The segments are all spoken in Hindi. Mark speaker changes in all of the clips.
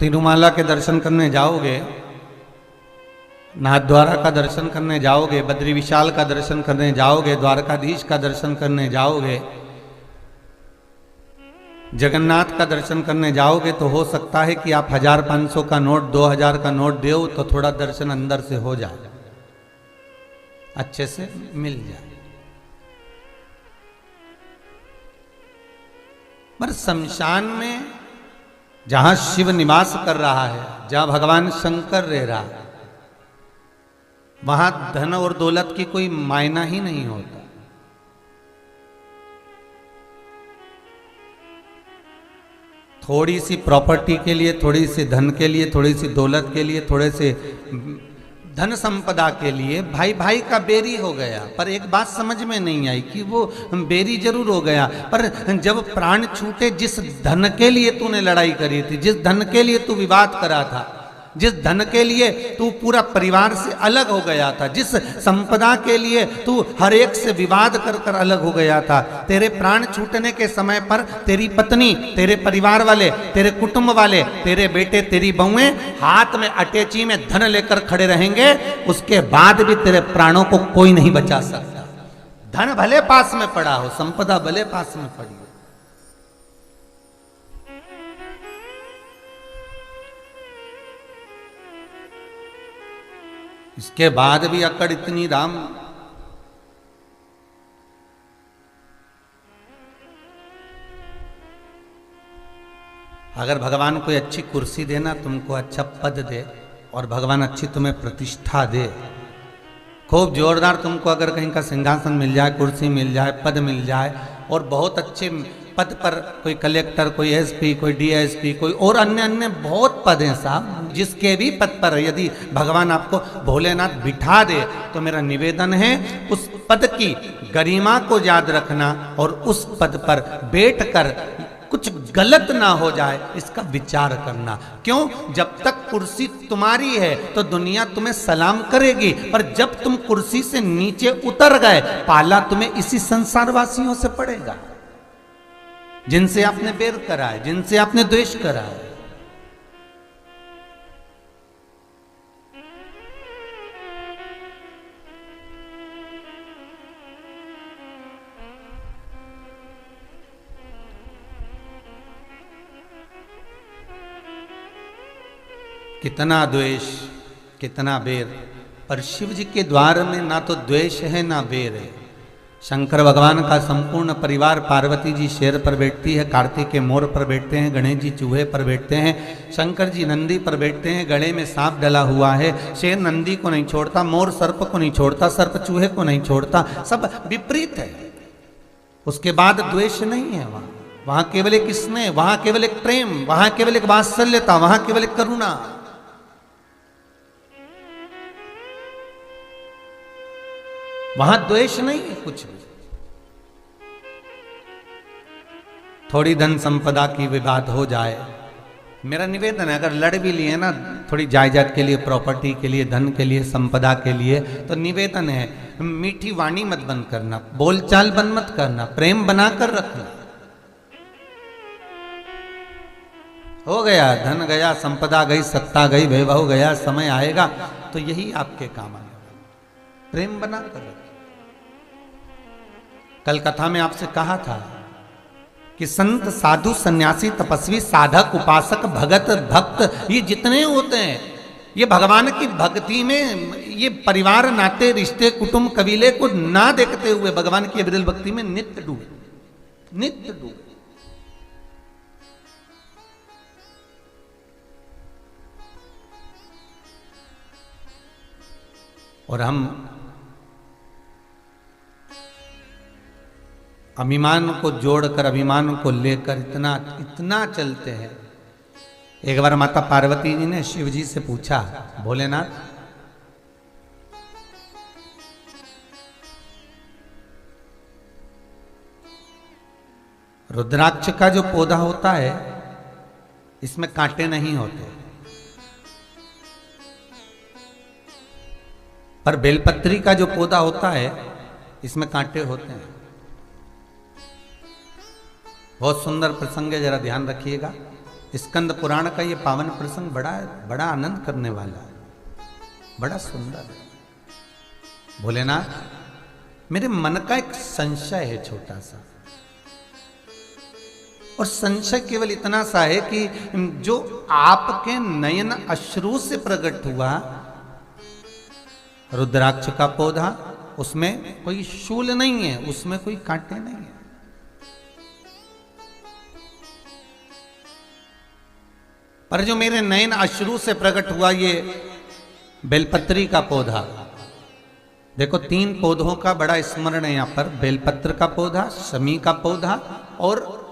Speaker 1: तिरुमाला के दर्शन करने जाओगे, नाथद्वारा का दर्शन करने जाओगे, बद्री विशाल का दर्शन करने जाओगे, द्वारकाधीश का दर्शन करने जाओगे, जगन्नाथ का दर्शन करने जाओगे, तो हो सकता है कि आप 1500 का नोट 2000 का नोट दो तो थोड़ा दर्शन अंदर से हो जाए, अच्छे से मिल जाए। पर शमशान में जहां शिव निवास कर रहा है, जहां भगवान शंकर रह रहा है, वहां धन और दौलत की कोई मायना ही नहीं होता। थोड़ी सी प्रॉपर्टी के लिए, थोड़ी सी धन के लिए, थोड़ी सी दौलत के लिए, थोड़े से धन संपदा के लिए भाई भाई का बेरी हो गया। पर एक बात समझ में नहीं आई कि वो बेरी जरूर हो गया, पर जब प्राण छूटे, जिस धन के लिए तूने लड़ाई करी थी, जिस धन के लिए तू विवाद करा था, जिस धन के लिए तू पूरा परिवार से अलग हो गया था, जिस संपदा के लिए तू हर एक से विवाद कर कर अलग हो गया था, तेरे प्राण छूटने के समय पर तेरी पत्नी, तेरे परिवार वाले, तेरे कुटुंब वाले, तेरे बेटे, तेरी बहुएं हाथ में अटैची में धन लेकर खड़े रहेंगे, उसके बाद भी तेरे प्राणों को कोई नहीं बचा सकता। धन भले पास में पड़ा हो, संपदा भले पास में पड़ी हो, इसके बाद भी अकड़ इतनी राम। अगर भगवान कोई अच्छी कुर्सी देना, तुमको अच्छा पद दे, और भगवान अच्छी तुम्हें प्रतिष्ठा दे, खूब जोरदार तुमको अगर कहीं का सिंहासन मिल जाए, कुर्सी मिल जाए, पद मिल जाए, और बहुत अच्छे पद पर कोई कलेक्टर, कोई एसपी, कोई डीएसपी, कोई और अन्य अन्य बहुत पद हैं साहब, जिसके भी पद पर यदि भगवान आपको भोलेनाथ बिठा दे, तो मेरा निवेदन है उस पद की गरिमा को याद रखना और उस पद पर बैठकर कुछ गलत ना हो जाए इसका विचार करना। क्यों? जब तक कुर्सी तुम्हारी है तो दुनिया तुम्हें सलाम करेगी, पर जब तुम कुर्सी से नीचे उतर गए, पाला तुम्हें इसी संसार वासियों से पड़ेगा, जिनसे आपने बैर करा है, जिनसे आपने द्वेष करा है। कितना द्वेष, कितना बैर, पर शिव जी के द्वार में ना तो द्वेष है ना बैर है। शंकर भगवान का संपूर्ण परिवार, पार्वती जी शेर पर बैठती है, कार्तिकेय मोर पर बैठते हैं, गणेश जी चूहे पर बैठते हैं, शंकर जी नंदी पर बैठते हैं, गले में सांप डला हुआ है, शेर नंदी को नहीं छोड़ता, मोर सर्प को नहीं छोड़ता, सर्प चूहे को नहीं छोड़ता, सब विपरीत है। उसके बाद द्वेष नहीं है वहां, वहां केवल एक स्नेह, वहां केवल एक प्रेम, वहां केवल एक वात्सल्यता, वहां केवल एक करुणा। वहां द्वेष नहीं है कुछ भी। थोड़ी धन संपदा की विवाद हो जाए, मेरा निवेदन है, अगर लड़ भी लिए ना थोड़ी जायदाद के लिए, प्रॉपर्टी के लिए, धन के लिए, संपदा के लिए, तो निवेदन है मीठी वाणी मत बंद करना, बोलचाल बंद मत करना, प्रेम बनाकर रखना। हो गया, धन गया, संपदा गई, सत्ता गई, वैभव गया, समय आएगा तो यही आपके काम आएगा। प्रेम बनाकर रखना। कल कथा में आपसे कहा था कि संत, साधु, सन्यासी, तपस्वी, साधक, उपासक, भगत, भक्त, ये जितने होते हैं, ये भगवान की भक्ति में, ये परिवार, नाते, रिश्ते, कुटुंब, कबीले को ना देखते हुए भगवान की अविरल भक्ति में नित्य डूबे, नित्य डूबे। और हम अभिमान को जोड़कर, अभिमान को लेकर इतना इतना चलते हैं। एक बार माता पार्वती जी ने शिव जी से पूछा, भोलेनाथ, रुद्राक्ष का जो पौधा होता है इसमें कांटे नहीं होते, पर बेलपत्री का जो पौधा होता है इसमें कांटे होते हैं। बहुत सुंदर प्रसंग है, जरा ध्यान रखिएगा। स्कंद पुराण का ये पावन प्रसंग बड़ा बड़ा आनंद करने वाला है, बड़ा सुंदर है। भोलेनाथ, मेरे मन का एक संशय है छोटा सा, और संशय केवल इतना सा है कि जो आपके नयन अश्रु से प्रकट हुआ रुद्राक्ष का पौधा, उसमें कोई शूल नहीं है, उसमें कोई कांटे नहीं है। पर जो मेरे नयन अश्रु से प्रकट हुआ ये बेलपत्री का पौधा, देखो 3 पौधों का बड़ा स्मरण है यहां पर, बेलपत्र का पौधा, शमी का पौधा और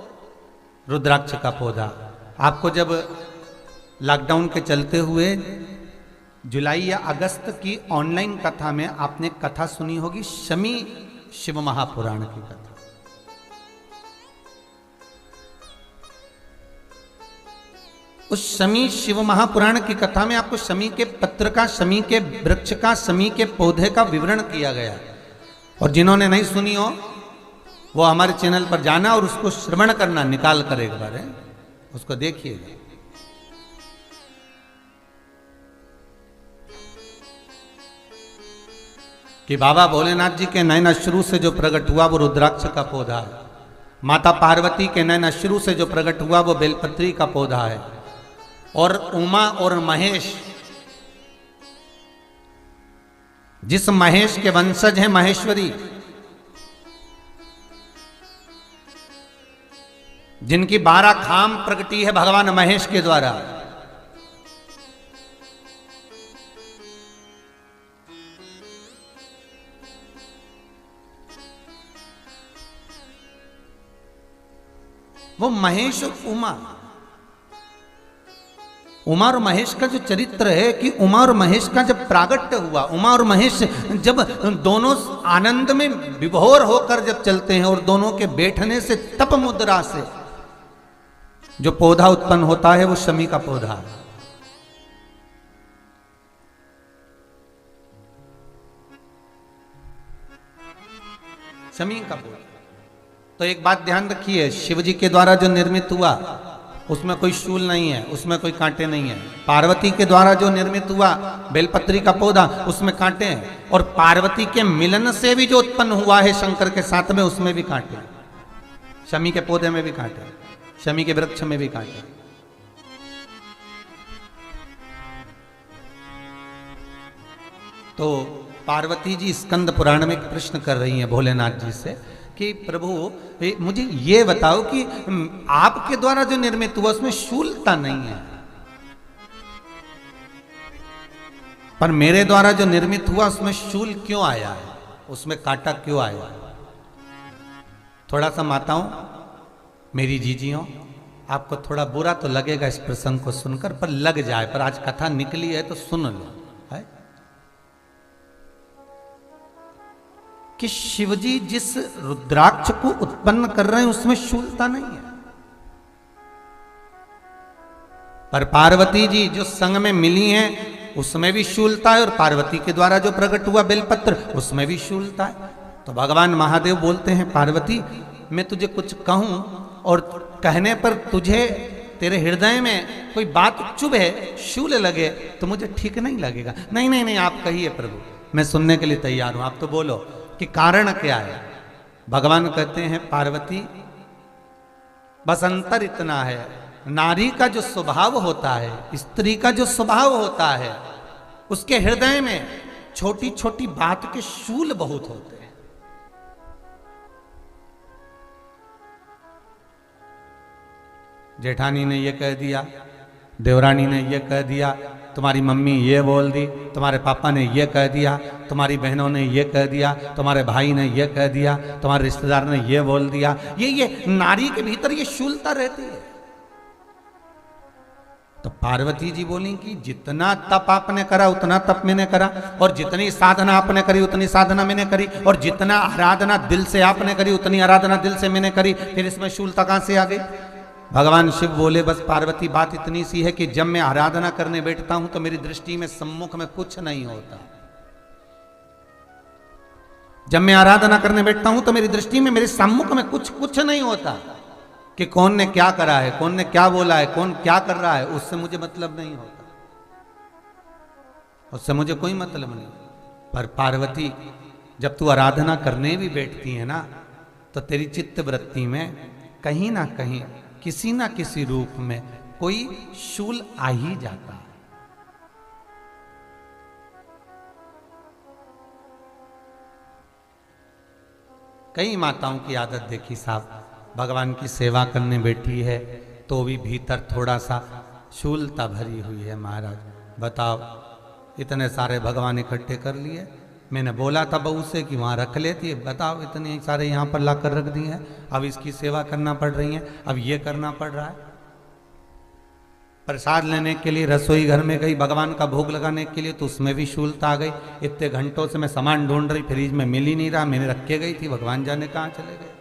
Speaker 1: रुद्राक्ष का पौधा। आपको जब लॉकडाउन के चलते हुए जुलाई या अगस्त की ऑनलाइन कथा में आपने कथा सुनी होगी, शमी शिव महापुराण की कथा। उस शमी शिव महापुराण की कथा में आपको शमी के पत्र का, शमी के वृक्ष का, शमी के पौधे का विवरण किया गया। और जिन्होंने नहीं सुनी हो वो हमारे चैनल पर जाना और उसको श्रवण करना, निकाल कर एक बार है उसको देखिएगा। कि बाबा भोलेनाथ जी के नयन अश्रु से जो प्रकट हुआ वो रुद्राक्ष का पौधा है, माता पार्वती के नयन अश्रु से जो प्रकट हुआ वो बेलपत्री का पौधा है, और उमा और महेश, जिस महेश के वंशज हैं महेश्वरी, जिनकी 12 खाम प्रगटी है भगवान महेश के द्वारा, वो महेश और उमा और महेश का जो चरित्र है कि उमा और महेश का जब प्रागट्य हुआ, उमा और महेश जब दोनों आनंद में विभोर होकर जब चलते हैं और दोनों के बैठने से तप मुद्रा से जो पौधा उत्पन्न होता है वो शमी का पौधा है। शमी का पौधा। तो एक बात ध्यान रखिए, शिव जी के द्वारा जो निर्मित हुआ उसमें कोई शूल नहीं है, उसमें कोई कांटे नहीं है। पार्वती के द्वारा जो निर्मित हुआ बेलपत्री का पौधा, उसमें कांटे हैं। और पार्वती के मिलन से भी जो उत्पन्न हुआ है शंकर के साथ में, उसमें भी कांटे। शमी के पौधे में भी कांटे, शमी के वृक्ष में भी कांटे। तो पार्वती जी स्कंद पुराण में एक प्रश्न कर रही हैं भोलेनाथ जी से कि प्रभु मुझे ये बताओ कि आपके द्वारा जो निर्मित हुआ उसमें शूलता नहीं है, पर मेरे द्वारा जो निर्मित हुआ उसमें शूल क्यों आया है, उसमें कांटा क्यों आया? थोड़ा सा माताओं, मेरी जीजियों, आपको थोड़ा बुरा तो लगेगा इस प्रसंग को सुनकर, पर लग जाए, पर आज कथा निकली है तो सुन लो है कि शिवजी जिस रुद्राक्ष को उत्पन्न कर रहे हैं उसमें शूलता नहीं है, पर पार्वती जी जो संग में मिली हैं उसमें भी शूलता है, और पार्वती के द्वारा जो प्रकट हुआ बेलपत्र उसमें भी शूलता है। तो भगवान महादेव बोलते हैं, पार्वती मैं तुझे कुछ कहूं और कहने पर तुझे तेरे हृदय में कोई बात चुभे, शूल लगे तो मुझे ठीक नहीं लगेगा। नहीं नहीं नहीं, आप कहिए प्रभु, मैं सुनने के लिए तैयार हूं, आप तो बोलो कि कारण क्या है। भगवान कहते हैं, पार्वती बस अंतर इतना है, नारी का जो स्वभाव होता है, स्त्री का जो स्वभाव होता है, उसके हृदय में छोटी छोटी बात के शूल बहुत होते हैं। जेठानी ने ये कह दिया, देवरानी ने ये कह दिया, तुम्हारी मम्मी ये बोल दी, तुम्हारे पापा ने ये कह दिया, तुम्हारी बहनों ने ये कह दिया, तुम्हारे भाई ने ये कह दिया, तुम्हारे रिश्तेदार ने ये बोल दिया। ये नारी के भीतर ये शूलता रहती है। तो पार्वती जी बोली कि जितना तप आपने करा उतना तप मैंने करा, और जितनी साधना आपने करी उतनी साधना मैंने करी, और जितना आराधना दिल से आपने करी उतनी आराधना दिल से मैंने करी, फिर इसमें शूलता कहां से आ गई? भगवान शिव बोले, बस पार्वती बात इतनी सी है कि जब मैं आराधना करने बैठता हूं तो मेरी दृष्टि में सम्मुख में कुछ नहीं होता। जब मैं आराधना करने बैठता हूं तो मेरी दृष्टि में, मेरे सम्मुख में कुछ नहीं होता। कि कौन ने क्या करा है, कौन ने क्या बोला है, कौन क्या कर रहा है, उससे मुझे मतलब नहीं होता, उससे मुझे कोई मतलब नहीं। पर पार्वती, जब तू आराधना करने भी बैठती है ना, तो तेरी चित्त वृत्ति में कहीं ना कहीं किसी ना किसी रूप में कोई शूल आ ही जाता है। कई माताओं की आदत देखी साहब, भगवान की सेवा करने बैठी है तो भी भीतर थोड़ा सा शूलता भरी हुई है। महाराज बताओ, इतने सारे भगवान इकट्ठे कर लिए, मैंने बोला था बहू से कि वहाँ रख लेती है, बताओ इतने सारे यहाँ पर ला कर रख दिए हैं, अब इसकी सेवा करना पड़ रही है, अब ये करना पड़ रहा है। प्रसाद लेने के लिए रसोई घर में गई, भगवान का भोग लगाने के लिए, तो उसमें भी शूलता आ गई। इतने घंटों से मैं सामान ढूंढ रही, फ्रिज में मिल ही नहीं रहा, मैंने रख के गई थी, भगवान जाने कहाँ चले गए।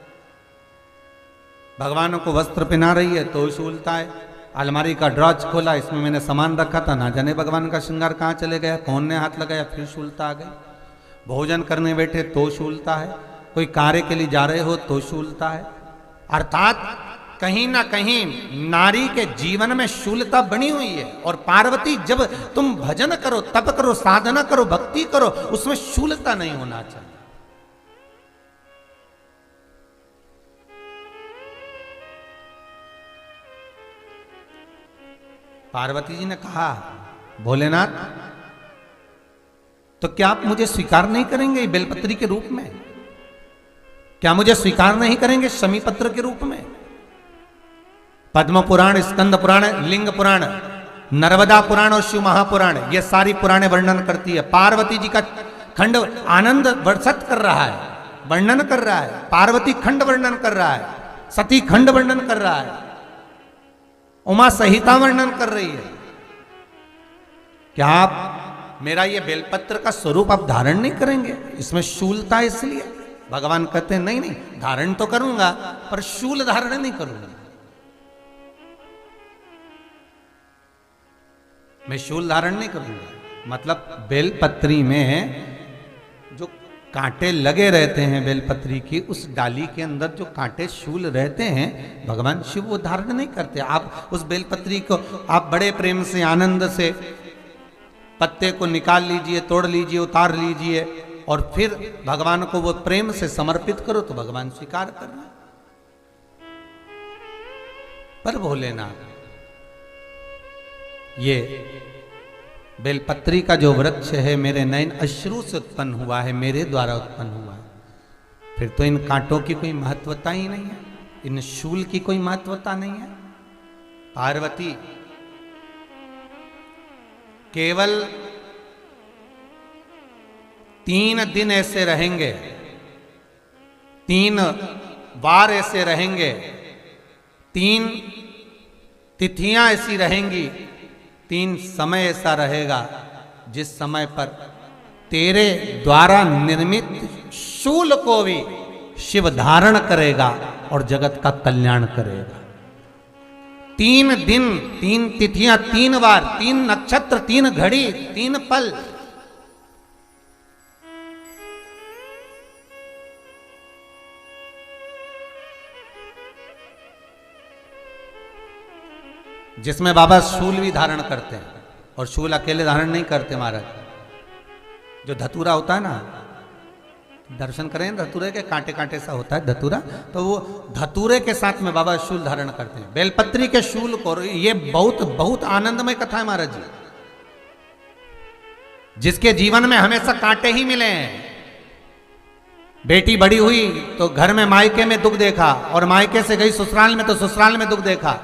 Speaker 1: भगवान को वस्त्र पहना रही है तो शूलता है। अलमारी का ड्रॉज खोला, इसमें मैंने सामान रखा था, ना जाने भगवान का श्रृंगार कहाँ चले गया, कौन ने हाथ लगाया, फिर शूलता आ गई। भोजन करने बैठे तो शूलता है, कोई कार्य के लिए जा रहे हो तो शूलता है। अर्थात कहीं ना कहीं नारी के जीवन में शूलता बनी हुई है। और पार्वती, जब तुम भजन करो, तप करो, साधना करो, भक्ति करो, उसमें शूलता नहीं होना चाहिए। पार्वती जी ने कहा, भोलेनाथ तो क्या आप मुझे स्वीकार नहीं करेंगे बेलपत्री के रूप में? क्या मुझे स्वीकार नहीं करेंगे शमी पत्र के रूप में? पद्म पुराण, स्कंद पुराण, लिंग पुराण, नर्मदा पुराण और शिव महापुराण, ये सारी पुराणे वर्णन करती है। पार्वती जी का खंड आनंद वर्षित कर रहा है, वर्णन कर रहा है। पार्वती खंड वर्णन कर रहा है, सती खंड वर्णन कर रहा है, उमा सहिता वर्णन कर रही है। क्या आप मेरा ये बेलपत्र का स्वरूप आप धारण नहीं करेंगे? इसमें शूलता है, इसलिए भगवान कहते हैं नहीं नहीं, धारण तो करूंगा पर शूल धारण नहीं करूंगा। मैं शूल धारण नहीं करूंगा, मतलब बेलपत्री में जो कांटे लगे रहते हैं बेलपत्री की, उस डाली के अंदर जो कांटे शूल रहते हैं, भगवान शिव वो धारण नहीं करते। आप उस बेलपत्री को आप बड़े प्रेम से, आनंद से पत्ते को निकाल लीजिए, तोड़ लीजिए, उतार लीजिए और फिर भगवान को वो प्रेम से समर्पित करो तो भगवान स्वीकार करना। पर भोलेनाथ, ये बेलपत्री का जो वृक्ष है मेरे नयन अश्रु से उत्पन्न हुआ है, मेरे द्वारा उत्पन्न हुआ है, फिर तो इन कांटों की कोई महत्वता ही नहीं है, इन शूल की कोई महत्वता नहीं है। पार्वती, केवल 3 दिन ऐसे रहेंगे, 3 बार ऐसे रहेंगे, 3 तिथियां ऐसी रहेंगी, 3 समय ऐसा रहेगा जिस समय पर तेरे द्वारा निर्मित शूल को भी शिव धारण करेगा और जगत का कल्याण करेगा। 3 दिन, 3 तिथियां, 3 बार, 3 नक्षत्र, 3 घड़ी, 3 पल। जिसमें बाबा शूल भी धारण करते हैं, और शूल अकेले धारण नहीं करते महाराज। जो धतूरा होता है ना, दर्शन करें धतूरे के, कांटे कांटे सा होता है धतूरा, तो वो धतूरे के साथ में बाबा शूल धारण करते हैं। बेलपत्री के शूल को, ये बहुत बहुत आनंदमय कथा है महाराज जी। जिसके जीवन में हमेशा कांटे ही मिले हैं, बेटी बड़ी हुई तो घर में मायके में दुख देखा, और मायके से गई ससुराल में तो ससुराल में दुख देखा।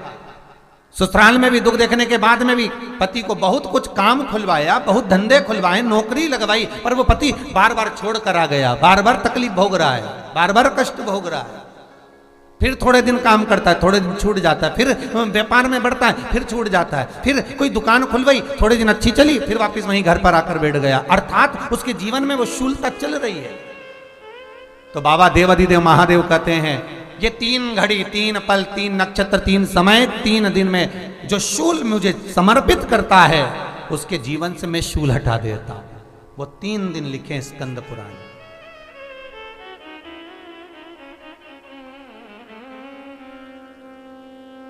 Speaker 1: ससुराल में भी दुख देखने के बाद में भी पति को बहुत कुछ काम खुलवाया, बहुत धंधे खुलवाए, नौकरी लगवाई, पर वो पति बार बार छोड़ कर आ गया, बार बार तकलीफ भोग रहा है, बार बार कष्ट भोग रहा है। फिर थोड़े दिन काम करता है, थोड़े दिन छूट जाता है, फिर व्यापार में बढ़ता है, फिर छूट जाता है, फिर कोई दुकान खुलवाई, थोड़े दिन अच्छी चली, फिर वापस वहीं घर पर आकर बैठ गया। अर्थात उसके जीवन में वो शूलता चल रही है। तो बाबा देवाधिदेव महादेव कहते हैं, ये 3 घड़ी, 3 पल, 3 नक्षत्र, 3 समय, 3 दिन में जो शूल मुझे समर्पित करता है, उसके जीवन से मैं शूल हटा देता हूं। वो 3 दिन लिखे स्कंद पुराण।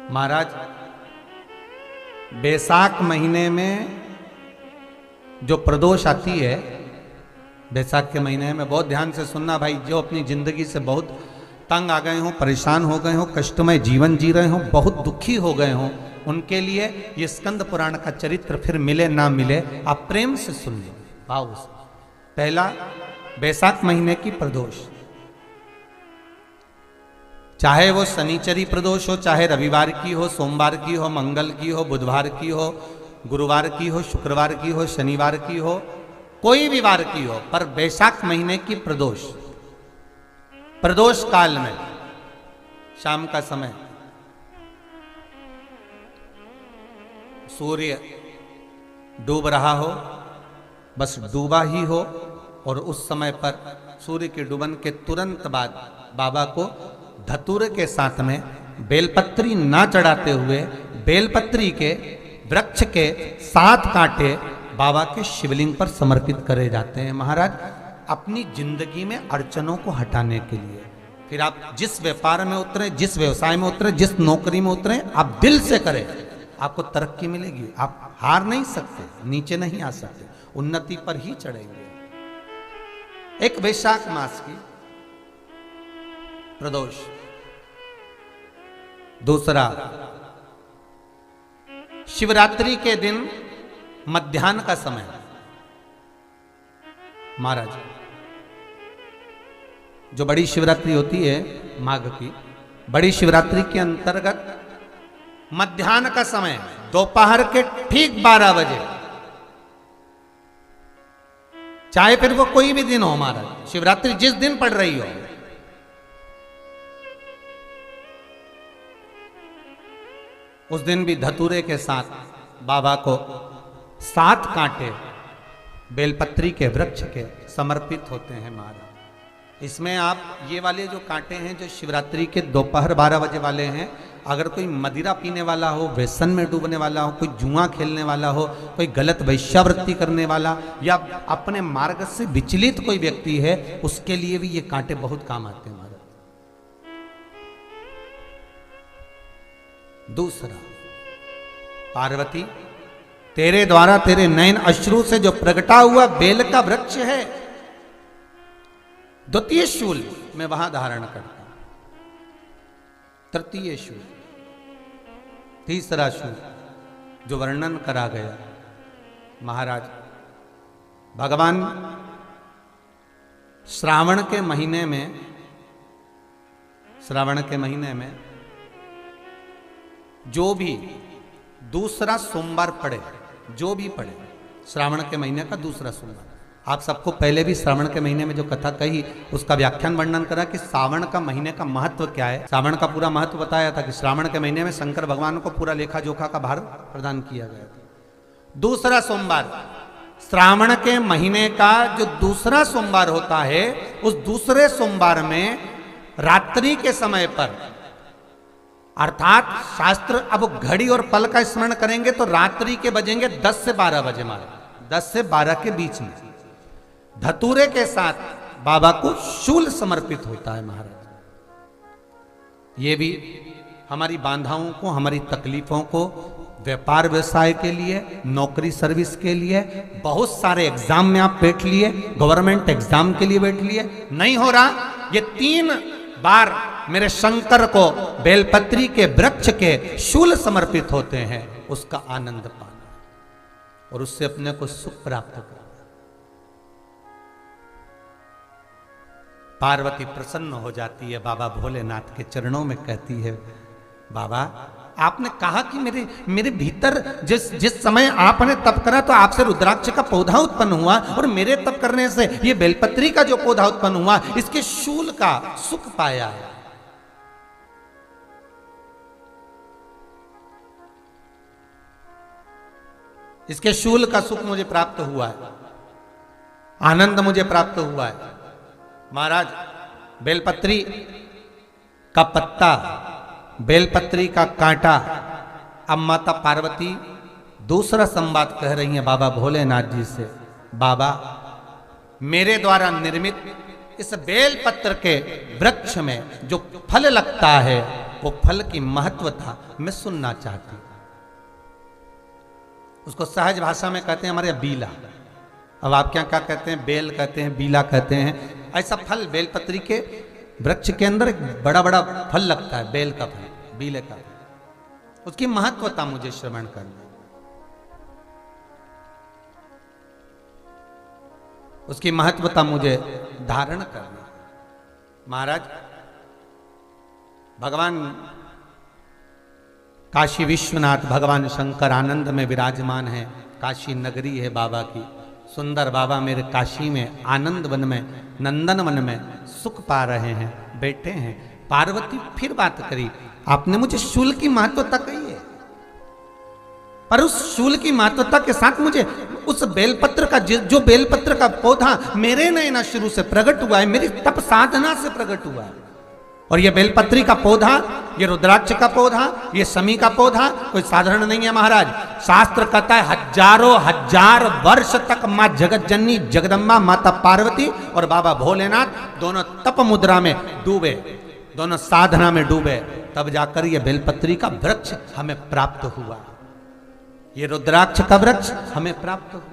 Speaker 1: महाराज बैसाख महीने में जो प्रदोष आती है, बैसाख के महीने में, बहुत ध्यान से सुनना भाई, जो अपनी जिंदगी से बहुत तंग आ गए हो, परेशान हो गए हो, कष्टमय जीवन जी रहे हो, बहुत दुखी हो गए हो, उनके लिए ये स्कंद पुराण का चरित्र फिर मिले ना मिले, आप प्रेम से सुन लो भाव से। पहला, बैसाख महीने की प्रदोष, चाहे वो शनिचरी प्रदोष हो, चाहे रविवार की हो, सोमवार की हो, मंगल की हो, बुधवार की हो, गुरुवार की हो, शुक्रवार की हो, शनिवार की हो, कोई भी वार की हो, पर बैसाख महीने की प्रदोष, प्रदोष काल में शाम का समय सूर्य डूब रहा हो, बस डूबा ही हो, और उस समय पर सूर्य के डूबन के तुरंत बाद बाबा को धतूरे के साथ में बेलपत्री ना चढ़ाते हुए बेलपत्री के वृक्ष के 7 कांटे बाबा के शिवलिंग पर समर्पित करे जाते हैं महाराज, अपनी जिंदगी में अड़चनों को हटाने के लिए। फिर आप जिस व्यापार में उतरे, जिस व्यवसाय में उतरे, जिस नौकरी में उतरे, आप दिल से करें, आपको तरक्की मिलेगी। आप हार नहीं सकते, नीचे नहीं आ सकते, उन्नति पर ही चढ़ेंगे। एक वैशाख मास की प्रदोष, दूसरा शिवरात्रि के दिन मध्याह्न का समय महाराज, जो बड़ी शिवरात्रि होती है माघ की, बड़ी शिवरात्रि के अंतर्गत मध्याह्न का समय, दोपहर के ठीक 12 बजे, चाहे फिर वो कोई भी दिन हो महाराज, शिवरात्रि जिस दिन पड़ रही हो, उस दिन भी धतूरे के साथ बाबा को 7 कांटे बेलपत्री के वृक्ष के समर्पित होते हैं महाराज। इसमें आप ये वाले जो कांटे हैं, जो शिवरात्रि के दोपहर 12 बजे वाले हैं, अगर कोई मदिरा पीने वाला हो, व्यसन में डूबने वाला हो, कोई जुआ खेलने वाला हो, कोई गलत वैश्यावृत्ति करने वाला, या अपने मार्ग से विचलित कोई व्यक्ति है, उसके लिए भी ये कांटे बहुत काम आते हैं महाराज। दूसरा, पार्वती तेरे द्वारा तेरे नयन अश्रु से जो प्रगटा हुआ बेल का वृक्ष है, द्वितीय शूल मैं वहां धारण करता हूं, तृतीय शूल, तीसरा शूल जो वर्णन करा गया महाराज, भगवान श्रावण के महीने में जो भी दूसरा सोमवार पड़े, जो भी पड़े, श्रावण के महीने का दूसरा सोमवार, आप सबको पहले भी श्रावण के महीने में जो कथा कही उसका व्याख्यान वर्णन करा कि श्रावण का महीने का महत्व क्या है। श्रावण का पूरा महत्व बताया था कि श्रावण के महीने में शंकर भगवान को पूरा लेखा जोखा का भार प्रदान किया गया था। दूसरा सोमवार, श्रावण के महीने का जो दूसरा सोमवार होता है, उस दूसरे सोमवार में रात्रि के समय पर, अर्थात शास्त्र अब घड़ी और पल का स्मरण करेंगे तो रात्रि के बजेंगे 10 से 12 बजे मारे, 10 से 12 के बीच में धतूरे के साथ बाबा को शूल समर्पित होता है महाराज। ये भी हमारी बाधाओं को, हमारी तकलीफों को, व्यापार व्यवसाय के लिए, नौकरी सर्विस के लिए, बहुत सारे एग्जाम में आप बैठ लिए, गवर्नमेंट एग्जाम के लिए बैठ लिए, नहीं हो रहा, ये 3 बार मेरे शंकर को बेलपत्री के वृक्ष के शूल समर्पित होते हैं, उसका आनंद पाना और उससे अपने को सुख प्राप्त करना। पार्वती प्रसन्न हो जाती है, बाबा भोलेनाथ के चरणों में कहती है, बाबा आपने कहा कि मेरे भीतर जिस समय आपने तप करा तो आपसे रुद्राक्ष का पौधा उत्पन्न हुआ, और मेरे तप करने से ये बेलपत्री का जो पौधा उत्पन्न हुआ, इसके शूल का सुख पाया है। इसके शूल का सुख मुझे प्राप्त हुआ है, आनंद मुझे प्राप्त हुआ है। महाराज बेलपत्री का पत्ता, बेलपत्री का कांटा, अब माता पार्वती दूसरा संवाद कह रही हैं बाबा भोलेनाथ जी से, बाबा मेरे द्वारा निर्मित इस बेलपत्र के वृक्ष में जो फल लगता है वो फल की महत्वता मैं सुनना चाहती हूं। उसको सहज भाषा में कहते हैं हमारे यहाँ बीला। अब आप क्या कहते हैं, बेल कहते हैं, बीला कहते हैं। ऐसा फल बेलपत्री के वृक्ष के अंदर एक बड़ा बड़ा फल लगता है, बेल का फल, बीले का फल। उसकी महत्वता मुझे श्रवण करना, उसकी महत्वता मुझे धारण करना। महाराज भगवान काशी विश्वनाथ, भगवान शंकर आनंद में विराजमान है। काशी नगरी है बाबा की। सुंदर बाबा मेरे काशी में आनंद वन में, नंदन वन में सुख पा रहे हैं, बैठे हैं। पार्वती फिर बात करी, आपने मुझे शूल की महत्वता कही है, पर उस शूल की महत्वता के साथ मुझे उस बेलपत्र का, जो बेलपत्र का पौधा मेरे नैना शुरू से प्रकट हुआ है, मेरी तप साधना से प्रकट हुआ है। और ये बेलपत्री का पौधा, ये रुद्राक्ष का पौधा, ये समी का पौधा कोई साधारण नहीं है महाराज। शास्त्र कहता है हजारों हजार वर्ष तक माँ जगत जननी जगदम्बा माता पार्वती और बाबा भोलेनाथ दोनों तप मुद्रा में डूबे, दोनों साधना में डूबे, तब जाकर ये बेलपत्री का वृक्ष हमें प्राप्त हुआ, ये रुद्राक्ष का वृक्ष हमें प्राप्त हुआ।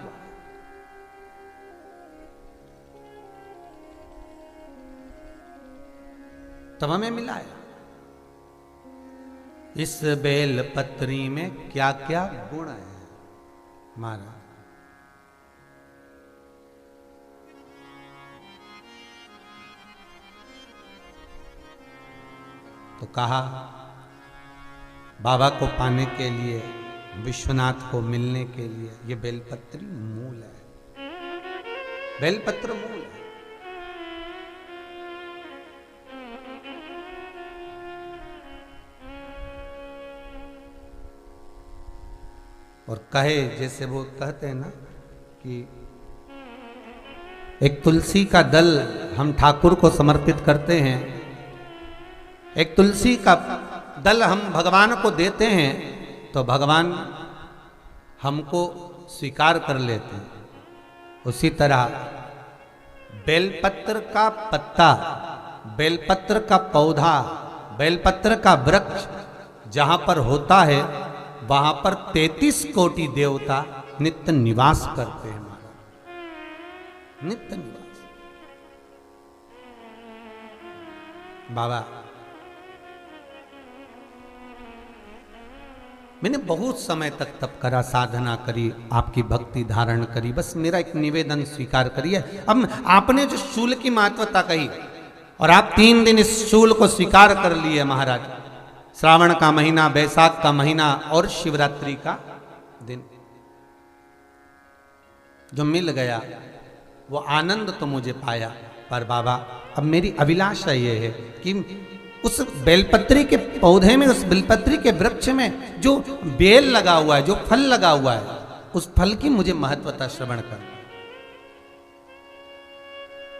Speaker 1: तब हमें मिला है। इस बेल पत्री में क्या क्या गुण है महाराज। तो कहा बाबा को पाने के लिए, विश्वनाथ को मिलने के लिए ये बेलपत्री मूल है, बेलपत्र मूल है। और कहे जैसे वो कहते हैं ना कि एक तुलसी का दल हम ठाकुर को समर्पित करते हैं, एक तुलसी का दल हम भगवान को देते हैं तो भगवान हमको स्वीकार कर लेते हैं। उसी तरह बेलपत्र का पत्ता, बेलपत्र का पौधा, बेलपत्र का वृक्ष जहां पर होता है वहां पर 33 कोटि देवता नित्य निवास करते हैं महाराज, नित्य निवास। बाबा मैंने बहुत समय तक तप करा, साधना करी, आपकी भक्ति धारण करी, बस मेरा एक निवेदन स्वीकार करिए। अब आपने जो शूल की महत्वता कही और आप 3 दिन इस शूल को स्वीकार कर लिए महाराज, श्रावण का महीना, बैसाख का महीना और शिवरात्रि का दिन जो मिल गया वो आनंद तो मुझे पाया। पर बाबा अब मेरी अभिलाषा ये है कि उस बेलपत्री के पौधे में, उस बेलपत्री के वृक्ष में जो बेल लगा हुआ है, जो फल लगा हुआ है, उस फल की मुझे महत्वता श्रवण कर।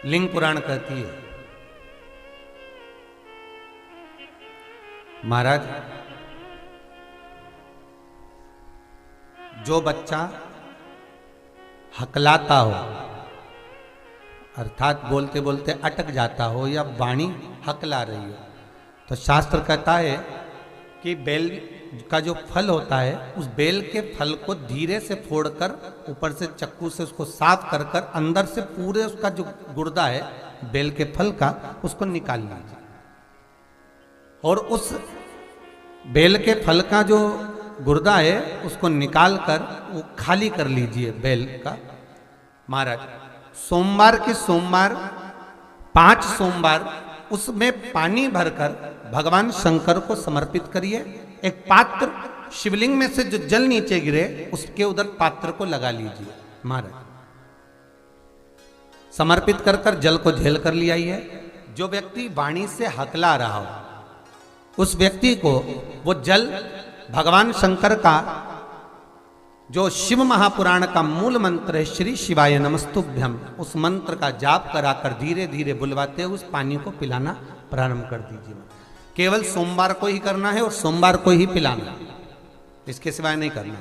Speaker 1: लिंग पुराण कहती है महाराज जो बच्चा हकलाता हो, अर्थात बोलते बोलते अटक जाता हो या वाणी हकला रही हो, तो शास्त्र कहता है कि बेल का जो फल होता है उस बेल के फल को धीरे से फोड़कर ऊपर से चक्कू से उसको साफ कर कर अंदर से पूरे उसका जो गुर्दा है बेल के फल का उसको निकाल लीजिए। और उस बेल के फल का जो गुर्दा है उसको निकाल कर वो खाली कर लीजिए बेल का। महाराज सोमवार के सोमवार 5 सोमवार उसमें पानी भरकर भगवान शंकर को समर्पित करिए। एक पात्र शिवलिंग में से जो जल नीचे गिरे उसके उधर पात्र को लगा लीजिए। महाराज समर्पित कर कर जल को झेल कर ले आइए। जो व्यक्ति वाणी से हकला रहा हो उस व्यक्ति को वो जल भगवान शंकर का जो शिव महापुराण का मूल मंत्र है श्री शिवाय नमस्तुभ्यम, उस मंत्र का जाप कराकर धीरे धीरे बुलवाते हुए उस पानी को पिलाना प्रारंभ कर दीजिए। केवल सोमवार को ही करना है और सोमवार को ही पिलाना, इसके सिवाय नहीं करना।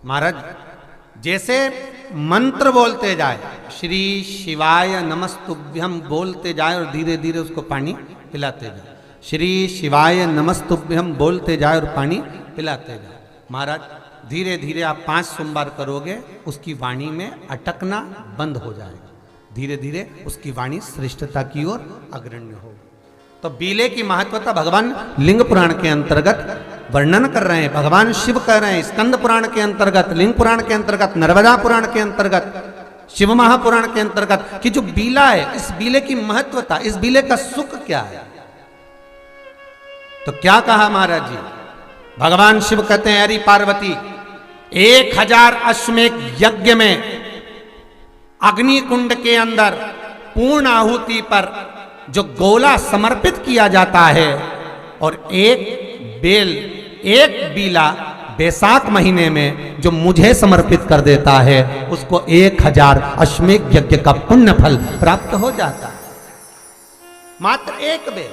Speaker 1: महाराज जैसे मंत्र बोलते जाए, श्री शिवाय नमस्तुभ्यम बोलते जाए और धीरे धीरे उसको पानी पिलाते जाए, श्री शिवाय नमस्तुभ्यम बोलते जाए और पानी पिलाते जाए। महाराज धीरे धीरे आप 5 सोमवार करोगे, उसकी वाणी में अटकना बंद हो जाएगा, धीरे धीरे उसकी वाणी श्रेष्ठता की ओर अग्रण्य होगी। तो बीले की महत्वता भगवान लिंग पुराण के अंतर्गत वर्णन कर रहे हैं, भगवान शिव कह रहे हैं स्कंद पुराण के अंतर्गत, लिंग पुराण के अंतर्गत, नर्मदा पुराण के अंतर्गत, शिव महापुराण के अंतर्गत कि जो बीला है, इस बीले की महत्वता, इस बीले का सुख क्या है। तो क्या कहा महाराज जी, भगवान शिव कहते हैं अरे पार्वती 1000 अश्वमेध यज्ञ में अग्नि कुंड के अंदर पूर्ण आहुति पर जो गोला समर्पित किया जाता है और एक बेल, एक बीला बैसाख महीने में जो मुझे समर्पित कर देता है, उसको 1000 अश्वमेध यज्ञ का पुण्य फल प्राप्त हो जाता है। मात्र एक बेल।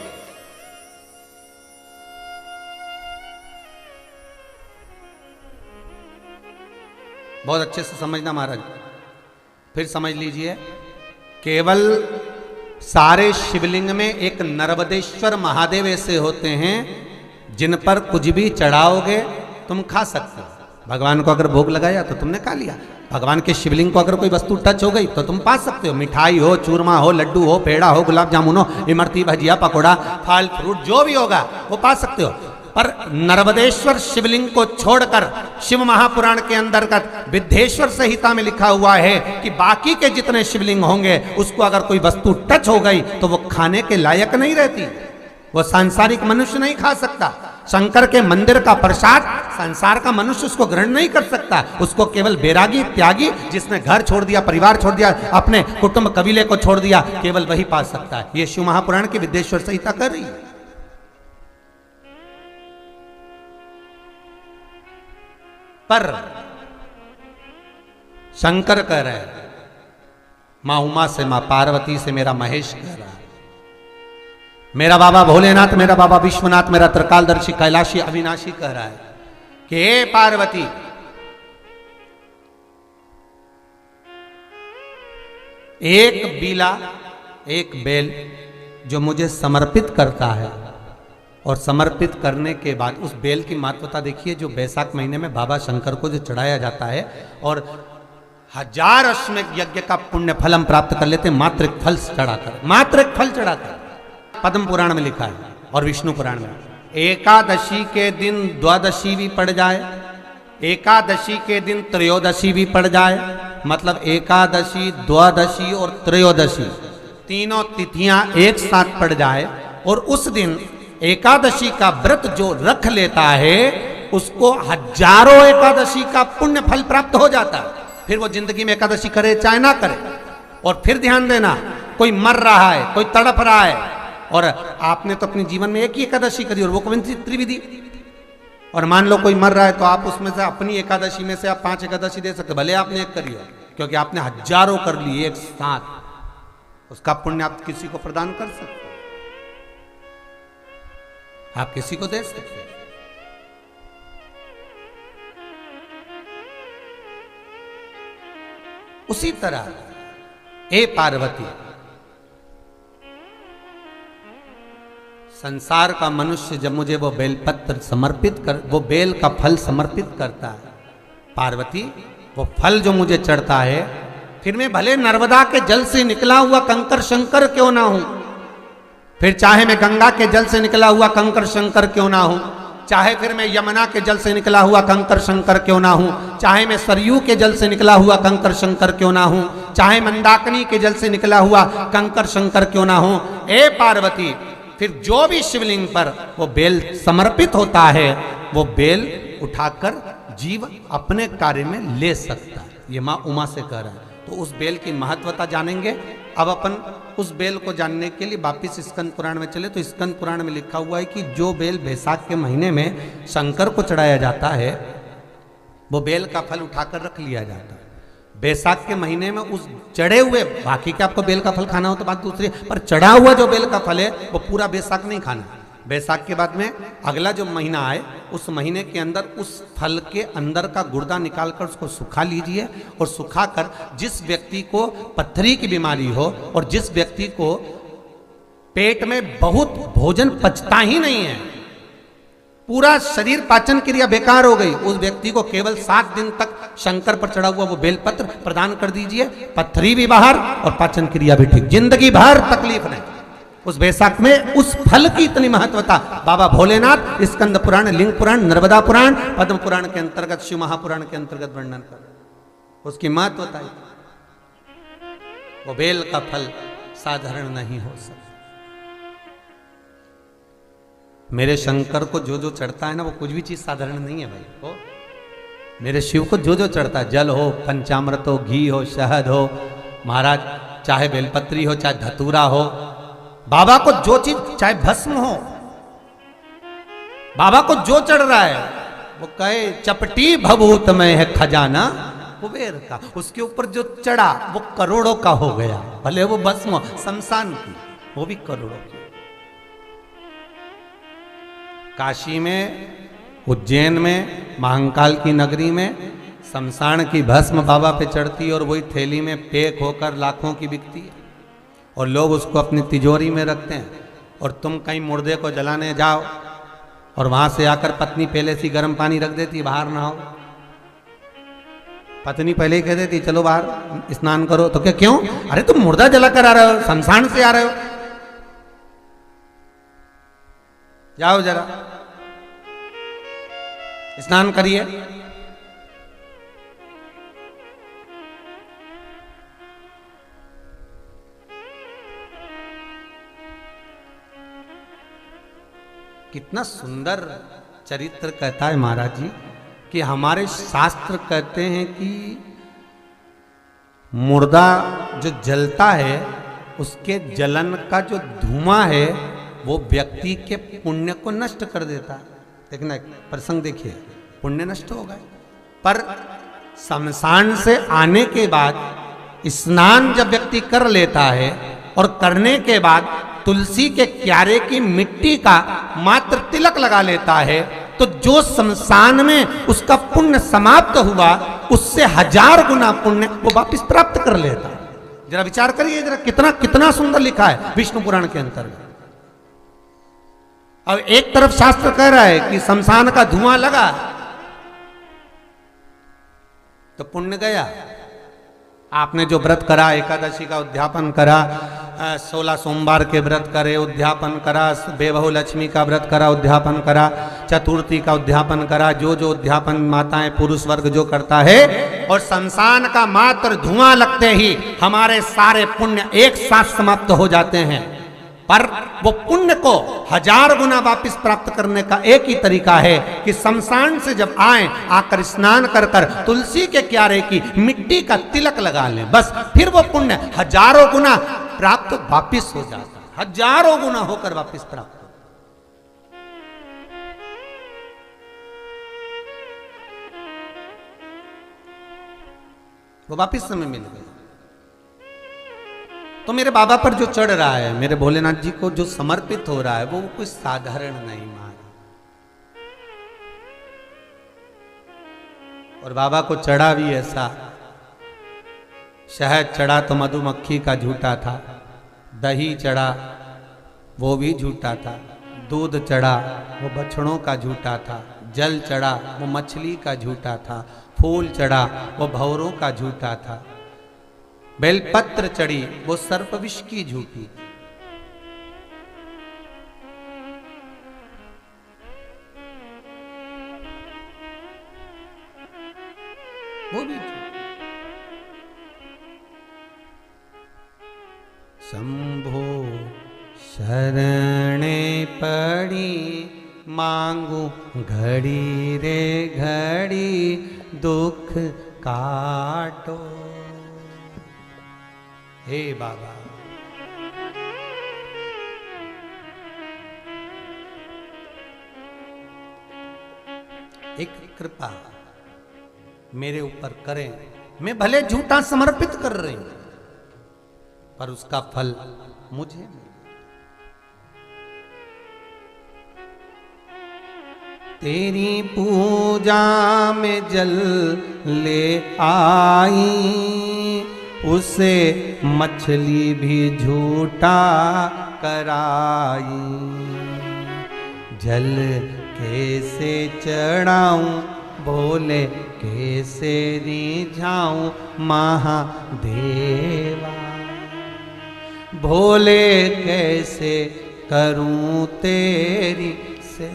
Speaker 1: बहुत अच्छे से समझना महाराज, फिर समझ लीजिए, केवल सारे शिवलिंग में एक नर्मदेश्वर महादेव ऐसे होते हैं जिन पर कुछ भी चढ़ाओगे तुम खा सकते हो। भगवान को अगर भोग लगाया तो तुमने खा लिया, भगवान के शिवलिंग को अगर कोई वस्तु टच हो गई तो तुम पा सकते हो, मिठाई हो, चूरमा हो, लड्डू हो, पेड़ा हो, गुलाब जामुन हो, इमरती, भजिया, पकौड़ा, फल फ्रूट जो भी होगा वो पा सकते हो। पर नर्मदेश्वर शिवलिंग को छोड़कर शिव महापुराण के अंतर्गत विद्धेश्वर संहिता में लिखा हुआ है कि बाकी के जितने शिवलिंग होंगे उसको अगर कोई वस्तु टच हो गई तो वो खाने के लायक नहीं रहती, वो सांसारिक मनुष्य नहीं खा सकता। शंकर के मंदिर का प्रसाद संसार का मनुष्य उसको ग्रहण नहीं कर सकता, उसको केवल बैरागी त्यागी जिसने घर छोड़ दिया, परिवार छोड़ दिया, अपने कुटुंब कबीले को छोड़ दिया, केवल वही पा सकता है। ये शिव महापुराण की विद्धेश्वर संहिता कर रही है। पर शंकर कह रहे हैं, मां उमा से, मां पार्वती से मेरा महेश कह रहा है, मेरा बाबा भोलेनाथ, मेरा बाबा विश्वनाथ, मेरा त्रिकालदर्शी कैलाशी अविनाशी कह रहा है कि हे पार्वती, एक बीला, एक बेल जो मुझे समर्पित करता है और समर्पित करने के बाद उस बेल की महत्वता देखिए, जो बैसाख महीने में बाबा शंकर को जो चढ़ाया जाता है और 1000 अश्वमेध यज्ञ का पुण्य फल हम प्राप्त कर लेते हैं मात्र एक फल चढ़ाकर, मात्र एक फल चढ़ाकर। पद्म पुराण में लिखा है और विष्णु पुराण में, एकादशी के दिन द्वादशी भी पड़ जाए, एकादशी के दिन त्रयोदशी भी पड़ जाए, मतलब एकादशी, द्वादशी और त्रयोदशी तीनों तिथियां एक साथ पड़ जाए और उस दिन एकादशी का व्रत जो रख लेता है उसको 1000 एकादशी का पुण्य फल प्राप्त हो जाता है। फिर वो जिंदगी में एकादशी करे चाहे ना करे। और फिर ध्यान देना, कोई मर रहा है, कोई तड़प रहा है और आपने तो अपने जीवन में एक ही एकादशी करी और वो कौन सी त्रिविधि, और मान लो कोई मर रहा है तो आप उसमें से अपनी एकादशी में से आप 5 एकादशी दे सकते, भले आपने एक करी हो, क्योंकि आपने 1000 कर ली एक साथ, उसका पुण्य आप किसी को प्रदान कर सकते, आप किसी को दे सकते हैं। उसी तरह हे पार्वती, संसार का मनुष्य जब मुझे वो बेलपत्र समर्पित कर, वो बेल का फल समर्पित करता है, पार्वती वो फल जो मुझे चढ़ता है, फिर मैं भले नर्मदा के जल से निकला हुआ कंकर शंकर क्यों ना हूं, फिर चाहे मैं गंगा के जल से निकला हुआ कंकर शंकर क्यों ना हूं, चाहे फिर मैं यमुना के जल से निकला हुआ कंकर शंकर क्यों ना हूं, चाहे मैं सरयू के जल से निकला हुआ कंकर शंकर क्यों ना हूं, चाहे मंदाकिनी के जल से निकला हुआ कंकर शंकर क्यों ना हूं, ए पार्वती, फिर जो भी शिवलिंग पर वो बेल समर्पित होता है वो बेल उठाकर जीव अपने कार्य में ले सकता है। ये मां उमा से कह रहा है। तो उस बेल की महत्वता जानेंगे। अब अपन उस बेल को जानने के लिए वापिस स्कंद पुराण में चले, तो स्कंद पुराण में लिखा हुआ है कि जो बेल बैसाख के महीने में शंकर को चढ़ाया जाता है वो बेल का फल उठाकर रख लिया जाता है। बैसाख के महीने में उस चढ़े हुए, बाकी के आपको बेल का फल खाना हो तो बात दूसरी, पर चढ़ा हुआ जो बेल का फल है वो पूरा बैसाख नहीं खाना। बैसाख के बाद में अगला जो महीना आए उस महीने के अंदर उस फल के अंदर का गुर्दा निकालकर उसको सुखा लीजिए, और सुखाकर जिस व्यक्ति को पथरी की बीमारी हो और जिस व्यक्ति को पेट में बहुत भोजन पचता ही नहीं है, पूरा शरीर पाचन क्रिया बेकार हो गई, उस व्यक्ति को केवल 7 दिन तक शंकर पर चढ़ा हुआ वो बेलपत्र प्रदान कर दीजिए। पथरी भी बाहर और पाचन क्रिया भी ठीक, जिंदगी भर तकलीफ नहीं। उस बैसाख में उस फल की इतनी महत्वता बाबा भोलेनाथ स्कंद पुराण, लिंग पुराण, नर्मदा पुराण, पद्म पुराण के अंतर्गत, शिव महापुराण के अंतर्गत वर्णन कर, उसकी महत्वता है। वो बेल का फल साधारण नहीं हो सकता। मेरे शंकर को जो जो चढ़ता है ना, वो कुछ भी चीज साधारण नहीं है भाई। हो मेरे शिव को जो जो चढ़ता है, जल हो, पंचामृत हो, घी हो, शहद हो, महाराज चाहे बेलपत्री हो, चाहे धतूरा हो, बाबा को जो चीज, चाहे भस्म हो, बाबा को जो चढ़ रहा है, वो कहे चपटी भभूत में है खजाना कुबेर का, उसके ऊपर जो चढ़ा वो करोड़ों का हो गया, भले वो भस्म शमशान की, वो भी करोड़ों की। काशी में, उज्जैन में, महाकाल की नगरी में शमशान की भस्म बाबा पे चढ़ती है, और वही थैली में पैक होकर लाखों की बिकती है, और लोग उसको अपनी तिजोरी में रखते हैं। और तुम कहीं मुर्दे को जलाने जाओ और वहां से आकर पत्नी पहले से गर्म पानी रख देती, बाहर नहाओ। पत्नी पहले ही कह देती चलो बाहर स्नान करो, तो क्या क्यों? अरे तुम मुर्दा जला कर आ रहे हो, शमशान से आ रहे हो, जाओ जरा स्नान करिए। कितना सुंदर चरित्र कहता है महाराज जी कि हमारे शास्त्र कहते हैं कि मुर्दा जो जलता है, उसके जलन का जो धुआं है वो व्यक्ति के पुण्य को नष्ट कर देता है। देखना प्रसंग देखिए, पुण्य नष्ट हो गए, पर शमशान से आने के बाद स्नान जब व्यक्ति कर लेता है और करने के बाद तुलसी के क्यारे की मिट्टी का मात्र तिलक लगा लेता है, तो जो शमशान में उसका पुण्य समाप्त हुआ, उससे 1000 गुना पुण्य वो वापिस प्राप्त कर लेता है। जरा विचार करिए, जरा कितना कितना सुंदर लिखा है विष्णु पुराण के अंतर्गत। अब एक तरफ शास्त्र कह रहा है कि शमशान का धुआं लगा तो पुण्य गया। आपने जो व्रत करा, एकादशी का उद्यापन करा, 16 सोमवार के व्रत करे, उद्यापन करा, बेबहू लक्ष्मी का व्रत करा, उद्यापन करा, चतुर्थी का उद्यापन करा, जो जो उद्यापन माताएं पुरुष वर्ग जो करता है, और शमशान का मात्र धुआं लगते ही हमारे सारे पुण्य एक साथ समाप्त हो जाते हैं। पर वो पुण्य को 1000 गुना वापिस प्राप्त करने का एक ही तरीका है कि शमशान से जब आए, आकर स्नान कर कर तुलसी के क्यारे की मिट्टी का तिलक लगा लें, बस फिर वो पुण्य 1000 गुना प्राप्त वापिस हो जाता है, 1000 गुना होकर वापिस प्राप्त हो। वो वापिस समय मिल गया। तो मेरे बाबा पर जो चढ़ रहा है, मेरे भोलेनाथ जी को जो समर्पित हो रहा है, वो कोई साधारण नहीं मान। और बाबा को चढ़ा भी ऐसा, शहद चढ़ा तो मधुमक्खी का झूठा था, दही चढ़ा वो भी झूठा था, दूध चढ़ा वो बछड़ों का झूठा था, जल चढ़ा वो मछली का झूठा था, फूल चढ़ा वो भंवरों का झूठा था, बेलपत्र चढ़ी वो सर्पविष की झूठी। वो भी शंभो शरणे पड़ी मांगू घड़ी रे घड़ी दुख काटो। हे बाबा, एक कृपा मेरे ऊपर करें। मैं भले झूठा समर्पित कर रही हूं, पर उसका फल मुझे नहीं। तेरी पूजा में जल ले आई, उसे मछली भी झूठा कराई। जल कैसे चढ़ाऊं भोले कैसे रिझाऊं महादेवा, भोले कैसे करूं तेरी सेवा।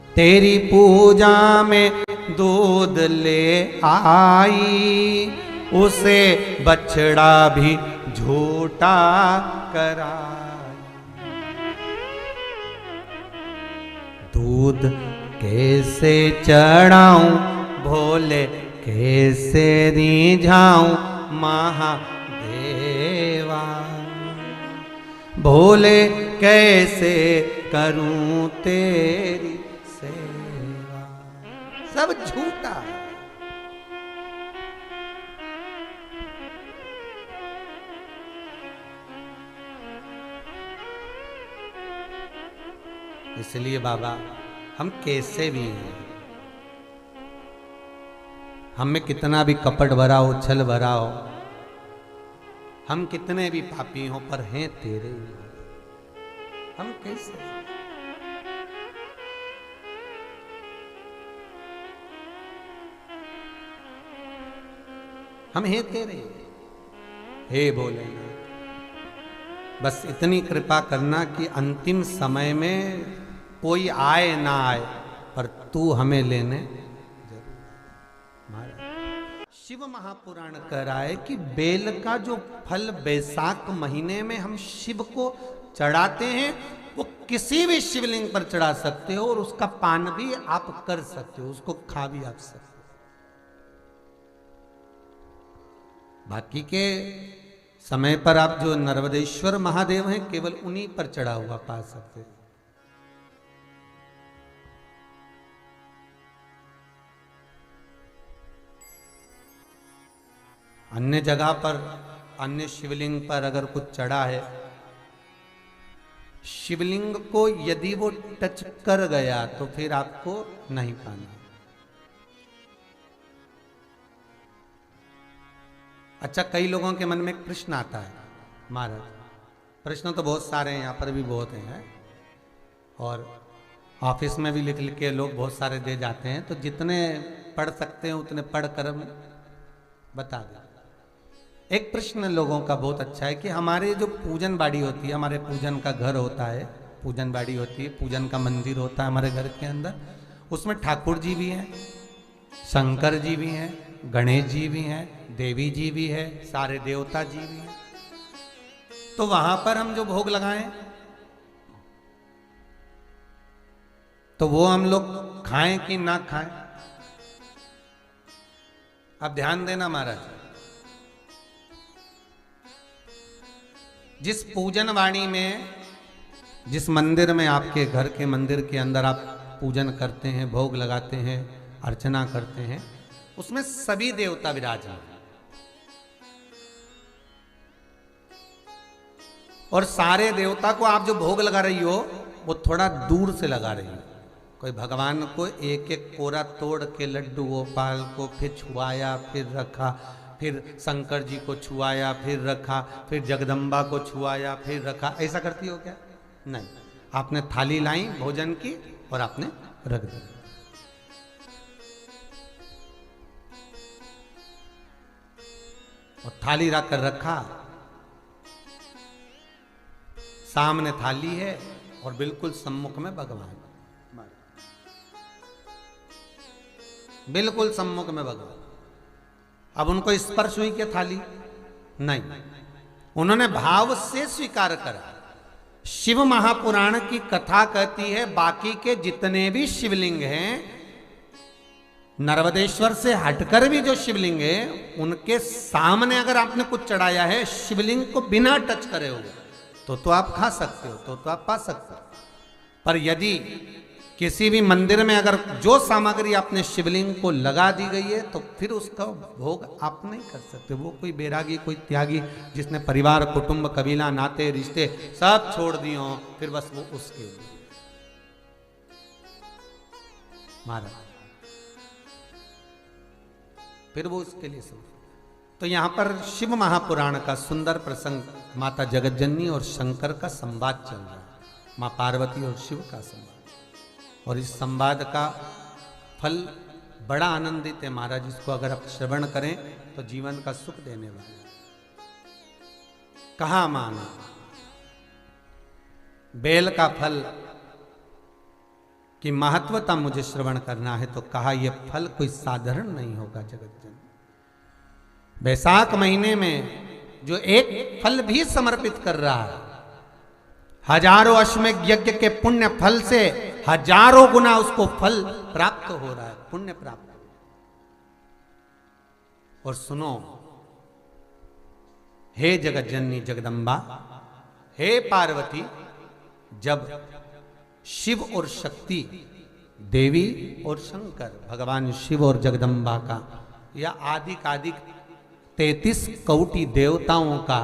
Speaker 1: तेरी पूजा में दूध ले आई, उसे बछड़ा भी झूठा कराई। दूध कैसे चढ़ाऊं भोले कैसे रिझाऊं महादेवा, भोले कैसे करूं तेरी सेवा। सब झूठा है। इसलिए बाबा हम कैसे भी हैं, हम में कितना भी कपट भरा हो, छल भरा हो, हम कितने भी पापी हों, पर हैं तेरे। हम कैसे, हम हैं तेरे। हे भोलेनाथ, बस इतनी कृपा करना कि अंतिम समय में कोई आए ना आए, पर तू हमें लेने जरूर। शिव महापुराण कह रहा है कि बेल का जो फल बैसाख महीने में हम शिव को चढ़ाते हैं, वो किसी भी शिवलिंग पर चढ़ा सकते हो और उसका पान भी आप कर सकते हो, उसको खा भी आप सकते हो। बाकी के समय पर आप जो नर्मदेश्वर महादेव हैं, केवल उन्हीं पर चढ़ा हुआ पा सकते हैं। अन्य जगह पर, अन्य शिवलिंग पर अगर कुछ चढ़ा है, शिवलिंग को यदि वो टच कर गया तो फिर आपको नहीं पाना। अच्छा, कई लोगों के मन में एक प्रश्न आता है महाराज, प्रश्न तो बहुत सारे हैं, यहाँ पर भी बहुत हैं और ऑफिस में भी लिख लिख के लोग बहुत सारे दे जाते हैं, तो जितने पढ़ सकते हैं उतने पढ़ कर बता दें। एक प्रश्न लोगों का बहुत अच्छा है कि हमारे जो पूजन बाड़ी होती है, हमारे पूजन का घर होता है, पूजन बाड़ी होती है, पूजन का मंदिर होता है हमारे घर के अंदर, उसमें ठाकुर जी भी हैं, शंकर जी भी हैं, गणेश जी भी हैं, देवी जी भी है, सारे देवता जी भी हैं। तो वहां पर हम जो भोग लगाएं तो वो हम लोग खाएं कि ना खाएं? अब ध्यान देना महाराज, जिस पूजन वाणी में, जिस मंदिर में, आपके घर के मंदिर के अंदर आप पूजन करते हैं, भोग लगाते हैं, अर्चना करते हैं, उसमें सभी देवता विराजमान हैं और सारे देवता को आप जो भोग लगा रही हो वो थोड़ा दूर से लगा रही हो। कोई भगवान को एक एक कोरा तोड़ के लड्डू गोपाल को फिर छुआया, फिर रखा, फिर शंकर जी को छुआया, फिर रखा, फिर जगदम्बा को छुआया, फिर रखा, ऐसा करती हो क्या? नहीं, आपने थाली लाई भोजन की और आपने रख दी। और थाली रख कर रखा, सामने थाली है और बिल्कुल सम्मुख में भगवान, बिल्कुल सम्मुख में भगवान। अब उनको स्पर्श हुई क्या थाली? नहीं, उन्होंने भाव से स्वीकार करा। शिव महापुराण की कथा कहती है बाकी के जितने भी शिवलिंग हैं, नर्मदेश्वर से हटकर भी जो शिवलिंग है, उनके सामने अगर आपने कुछ चढ़ाया है शिवलिंग को बिना टच करे हुए, तो आप खा सकते हो, तो आप पा सकते हो। पर यदि किसी भी मंदिर में अगर जो सामग्री आपने शिवलिंग को लगा दी गई है, तो फिर उसका भोग आप नहीं कर सकते। वो कोई बैरागी, कोई त्यागी जिसने परिवार, कुटुंब, कबीला, नाते, रिश्ते सब छोड़ दिए हों, फिर बस वो उसके लिए। महाराज। फिर वो उसके लिए सब। तो यहां पर शिव महापुराण का सुंदर प्रसंग, माता जगतजननी और शंकर का संवाद चल रहा है, मां पार्वती और शिव का संवाद। और इस संवाद का फल बड़ा आनंदित है महाराज, इसको अगर आप श्रवण करें तो जीवन का सुख देने वाला। कहा माना बेल का फल की महत्वता मुझे श्रवण करना है, तो कहा यह फल कोई साधारण नहीं होगा जगतजननी। बैसाख महीने में जो एक फल भी समर्पित कर रहा है, हजारों अश्वमेध यज्ञ के पुण्य फल से हजारों गुना उसको फल प्राप्त हो रहा है, पुण्य प्राप्त। और सुनो, हे जगतजननी जगदम्बा, हे पार्वती, जब शिव और शक्ति, देवी और शंकर, भगवान शिव और जगदम्बा का या आदि 33 कोटि देवताओं का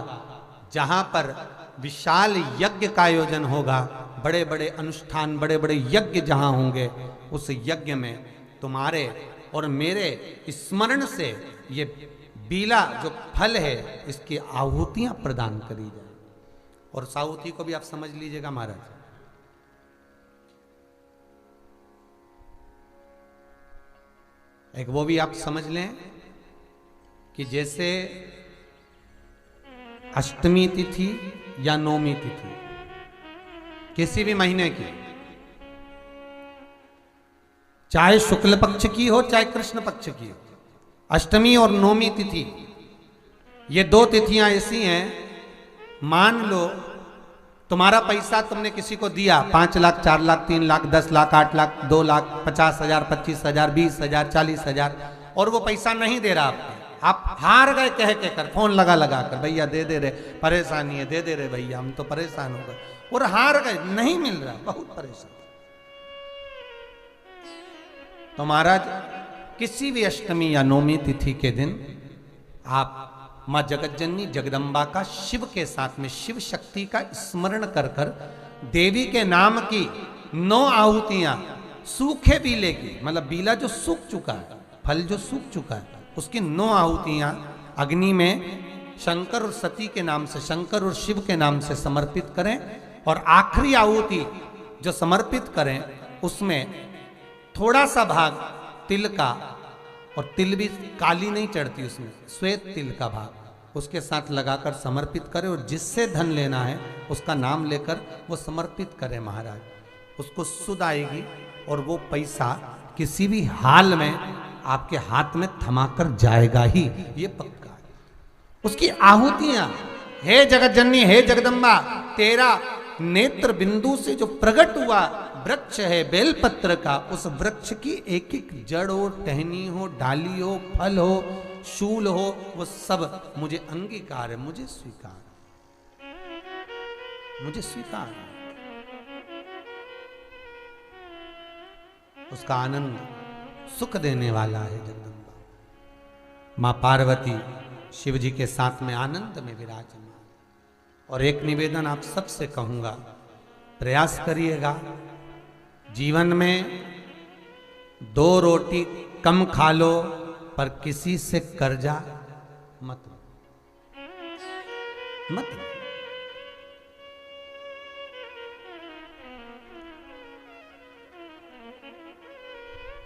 Speaker 1: जहां पर विशाल यज्ञ का आयोजन होगा, बड़े बड़े अनुष्ठान, बड़े बड़े यज्ञ जहां होंगे, उस यज्ञ में तुम्हारे और मेरे स्मरण से ये बीला जो फल है, इसकी आहुतियां प्रदान करी जाए। और उस आहुति को भी आप समझ लीजिएगा महाराज, एक वो भी आप समझ लें कि जैसे अष्टमी तिथि या नौमी तिथि किसी भी महीने की, चाहे शुक्ल पक्ष की हो चाहे कृष्ण पक्ष की हो, अष्टमी और नौमी तिथि, ये दो तिथियां ऐसी हैं, मान लो तुम्हारा पैसा तुमने किसी को दिया, 5 लाख, 4 लाख, 3 लाख, 10 लाख, 8 लाख, 2 लाख, 50,000, 25,000, 20,000, 40,000, और वो पैसा नहीं दे रहा आपको, आप हार गए कह के कर, फोन लगा कर, भैया दे दे रहे, परेशानी है, दे दे रहे भैया, हम तो परेशान हो गए, और हार गए, नहीं मिल रहा, बहुत परेशान। तो महाराज किसी भी अष्टमी या नौमी तिथि के दिन आप मां जगतजननी जगदम्बा का शिव के साथ में, शिव शक्ति का स्मरण कर कर, देवी के नाम की 9 आहुतियां, सूखे बीले की, मतलब बीला जो सूख चुका है, फल जो सूख चुका है, उसकी 9 आहुतियां अग्नि में शंकर और सती के नाम से, शंकर और शिव के नाम से समर्पित करें। और आखिरी आहुति जो समर्पित करें, उसमें थोड़ा सा भाग तिल का, और तिल भी काली नहीं चढ़ती उसमें, श्वेत तिल का भाग उसके साथ लगाकर समर्पित करें, और जिससे धन लेना है उसका नाम लेकर वो समर्पित करें महाराज, उसको सुध आएगी, और वो पैसा किसी भी हाल में आपके हाथ में थमाकर जाएगा ही, ये पक्का है। उसकी आहुतियां, हे जगतजननी, हे जगदम्बा, तेरा नेत्र बिंदु से जो प्रकट हुआ वृक्ष है बेलपत्र का, उस वृक्ष की एक एक जड़ हो, टहनी हो, डाली हो, फल हो, शूल हो, वो सब मुझे अंगीकार है, मुझे स्वीकार, मुझे स्वीकार। उसका आनंद सुख देने वाला है जगदम्बा। मां पार्वती शिव जी के साथ में आनंद में विराजमान। और एक निवेदन आप सबसे कहूंगा, प्रयास करिएगा जीवन में 2 रोटी कम खा लो, पर किसी से कर्जा मत लो।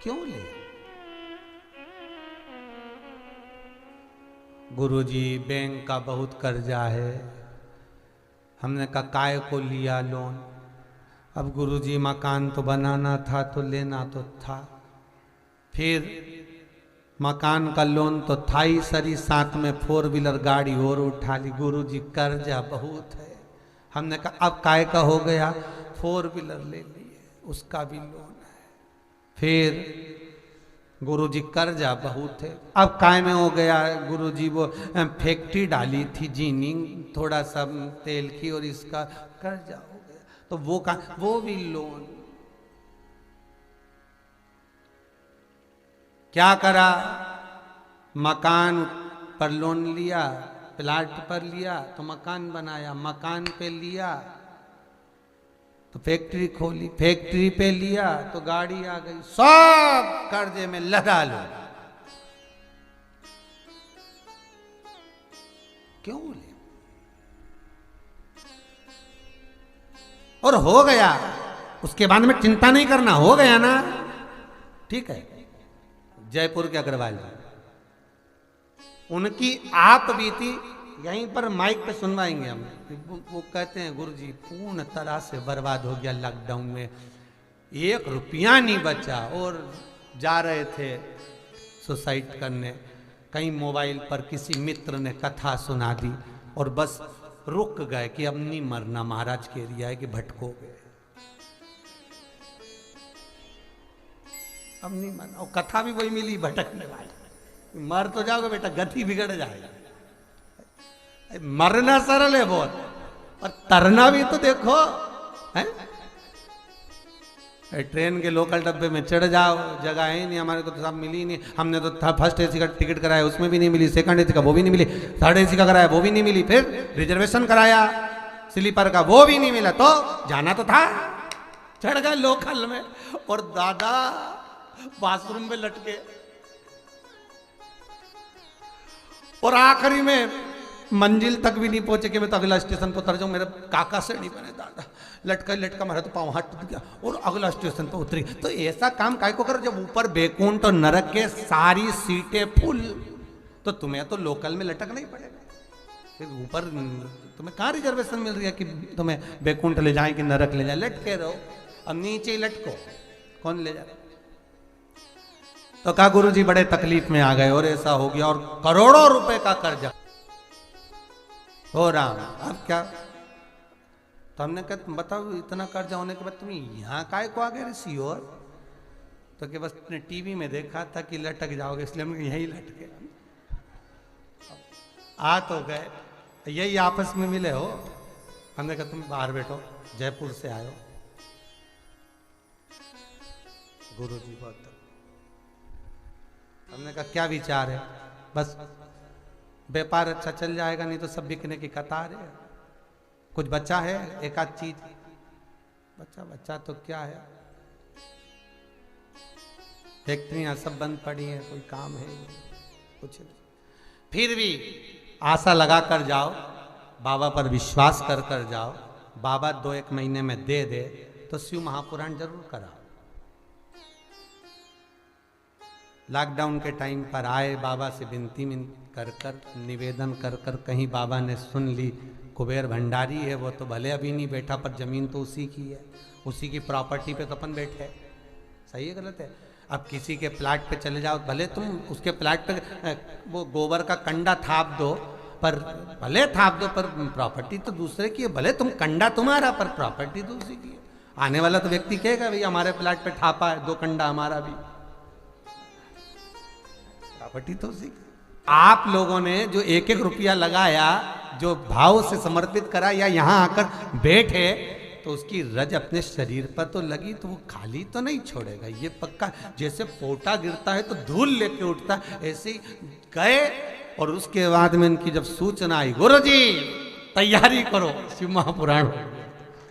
Speaker 1: क्यों ले? गुरुजी बैंक का बहुत कर्जा है, हमने कहा काय को लिया लोन, अब गुरुजी मकान तो बनाना था तो लेना तो था, फिर मकान का लोन तो था ही सरी, साथ में 4 व्हीलर गाड़ी और उठा ली, गुरुजी कर्जा बहुत है। हमने कहा अब काय का हो गया, 4 व्हीलर ले लिए, उसका भी लोन है। फिर गुरुजी कर्जा बहुत है, अब काय में हो गया, गुरुजी वो फैक्ट्री डाली थी जीनिंग थोड़ा सा तेल की, और इसका कर्जा हो गया, तो वो भी लोन। क्या करा, मकान पर लोन लिया, प्लाट पर लिया तो मकान बनाया, मकान पे लिया तो फैक्ट्री खोली, फैक्ट्री पे लिया तो गाड़ी आ गई, सब कर्जे में लगा लो। क्यों बोले? और हो गया, उसके बाद में चिंता नहीं करना, हो गया ना, ठीक है। जयपुर के अग्रवाल जी, उनकी आप बीती यहीं पर माइक पे सुनवाएंगे हम। वो कहते हैं गुरु जी पूर्ण तरह से बर्बाद हो गया लॉकडाउन में, 1 रुपया नहीं बचा, और जा रहे थे सुसाइड करने, कहीं मोबाइल पर किसी मित्र ने कथा सुना दी और बस रुक गए कि अब नहीं मरना, महाराज कह दिया है कि भटकोगे, अब नहीं मरना। और कथा भी वही मिली, भटकने वाली, मर तो जाओगे बेटा, गति बिगड़ जाएगा। मरना सरल है बहुत, और तरना भी तो देखो है। ट्रेन के लोकल डब्बे में चढ़ जाओ, जगह है नहीं, हमारे को तो सब मिली नहीं। हमने तो फर्स्ट एसी का टिकट कराया, उसमें भी नहीं मिली, सेकंड एसी का वो भी नहीं मिली, थर्ड एसी का कराया वो भी नहीं मिली, फिर रिजर्वेशन कराया स्लीपर का वो भी नहीं मिला, तो जाना तो था, चढ़ गए लोकल में, और दादा बाथरूम में लटके, और आखिरी में मंजिल तक भी नहीं पहुंचे कि मैं तो अगला स्टेशन पर उतर जाऊं, मेरे काका से नहीं बने, दादा लटका लटका मारा तो पाँव हाथ टूट गया, और अगला स्टेशन पर उतरी। तो ऐसा काम काय को कर, जब ऊपर बैकुंठ और नरक के सारी सीटें फुल, तो तुम्हें तो लोकल में लटकना ही पड़ेगा। फिर ऊपर तुम्हें कहाँ रिजर्वेशन मिल रही है कि तुम्हें बैकुंठ ले जाए कि नरक ले जाए, लटके रहो, अब नीचे ही लटको, कौन ले जाए। तो कहा गुरु जी बड़े तकलीफ में आ गए, और ऐसा हो गया, और करोड़ों रुपए का कर्जा हो राम, अब क्या। तो हमने कहा बताओ इतना कर्जा होने के बाद तुम यहाँ काय को आ गए ऋषि, और तो कि बस तुमने टीवी में देखा था कि लटक जाओगे, इसलिए हम यही लटके। आ तो गए, यही आपस में मिले हो। हमने कहा तुम बाहर बैठो, जयपुर से आयो। गुरु जी बहुत, हमने कहा क्या विचार है, बस व्यापार अच्छा चल जाएगा, नहीं तो सब बिकने की कतार है, कुछ बचा है एक आध चीज, बच्चा तो क्या है, फैक्ट्रियां सब बंद पड़ी हैं, कोई काम है कुछ नहीं। फिर भी आशा लगा कर जाओ, बाबा पर विश्वास कर कर जाओ, बाबा 2-1 महीने में दे दे तो शिव महापुराण जरूर कराओ। लॉकडाउन के टाइम पर आए, बाबा से विनती कर कर निवेदन कर कर, कहीं बाबा ने सुन ली, कुबेर भंडारी है वो तो भले अभी नहीं बैठा, पर जमीन तो उसी की है, उसी की प्रॉपर्टी पे तो अपन बैठे, सही है गलत है। अब किसी के प्लाट पे चले जाओ, भले तुम उसके प्लाट पे वो गोबर का कंडा थाप दो, पर भले थाप दो, पर प्रॉपर्टी तो दूसरे की है, भले तुम कंडा तुम्हारा पर प्रॉपर्टी तो उसी की है। आने वाला तो व्यक्ति कहेगा भाई हमारे प्लाट पे ठापा है, 2 कंडा हमारा भी, प्रॉपर्टी तो उसी की। आप लोगों ने जो 1-1 रुपया लगाया, जो भाव से समर्पित करा, या यहाँ आकर बैठे, तो उसकी रज अपने शरीर पर तो लगी, तो वो खाली तो नहीं छोड़ेगा, ये पक्का। जैसे पोटा गिरता है तो धूल लेके उठता, ऐसे ही गए। और उसके बाद में इनकी जब सूचना आई, गुरु जी तैयारी करो, शिव महापुराण,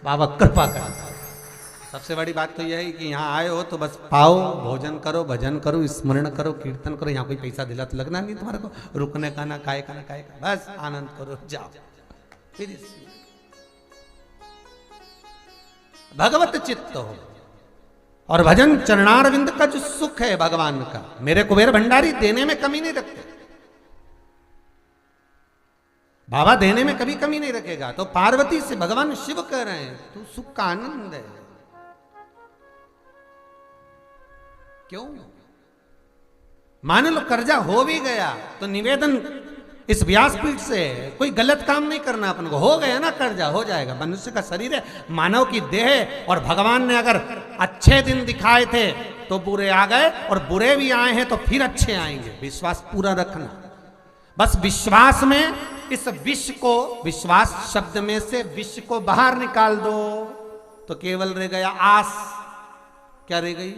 Speaker 1: बाबा कृपा कर। सबसे बड़ी बात तो यह है कि यहाँ आए हो तो बस पाओ, भोजन करो, भजन करो, स्मरण करो, कीर्तन करो। यहाँ कोई पैसा दिला तो लगना नहीं तुम्हारे को, रुकने का ना खाए का ना खाए का, बस आनंद करो, जाओ। फिर भगवत चित्त हो, और भजन चरणारविंद का जो सुख है भगवान का, मेरे कुबेर भंडारी देने में कमी नहीं रखते, बाबा देने में कभी कमी नहीं रखेगा। तो पार्वती से भगवान शिव कह रहे हैं तू सुख का आनंद है, क्यों? मान लो कर्जा हो भी गया तो निवेदन इस व्यासपीठ से, कोई गलत काम नहीं करना अपन को, हो गया ना कर्जा, हो जाएगा। मनुष्य का शरीर है, मानव की देह है, और भगवान ने अगर अच्छे दिन दिखाए थे तो बुरे आ गए, और बुरे भी आए हैं तो फिर अच्छे आएंगे। विश्वास पूरा रखना, बस विश्वास में इस विष को, विश्वास शब्द में से विष को बाहर निकाल दो तो केवल रह गया आस। क्या रह गई?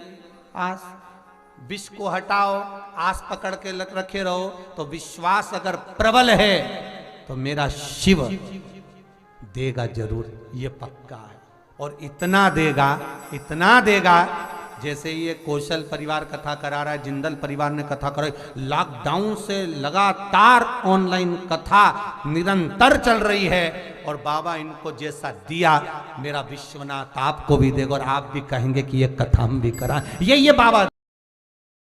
Speaker 1: आस। विष को हटाओ, आस पकड़ के रखे रहो, तो विश्वास अगर प्रबल है तो मेरा शिव देगा जरूर, ये पक्का है। और इतना देगा जैसे ये कौशल परिवार कथा करा रहा है, जिंदल परिवार ने कथा कराई, लॉकडाउन से लगातार ऑनलाइन कथा निरंतर चल रही है, और बाबा इनको जैसा दिया मेरा विश्वनाथ आपको भी देगा, और आप भी कहेंगे कि ये कथा हम भी करा। ये बाबा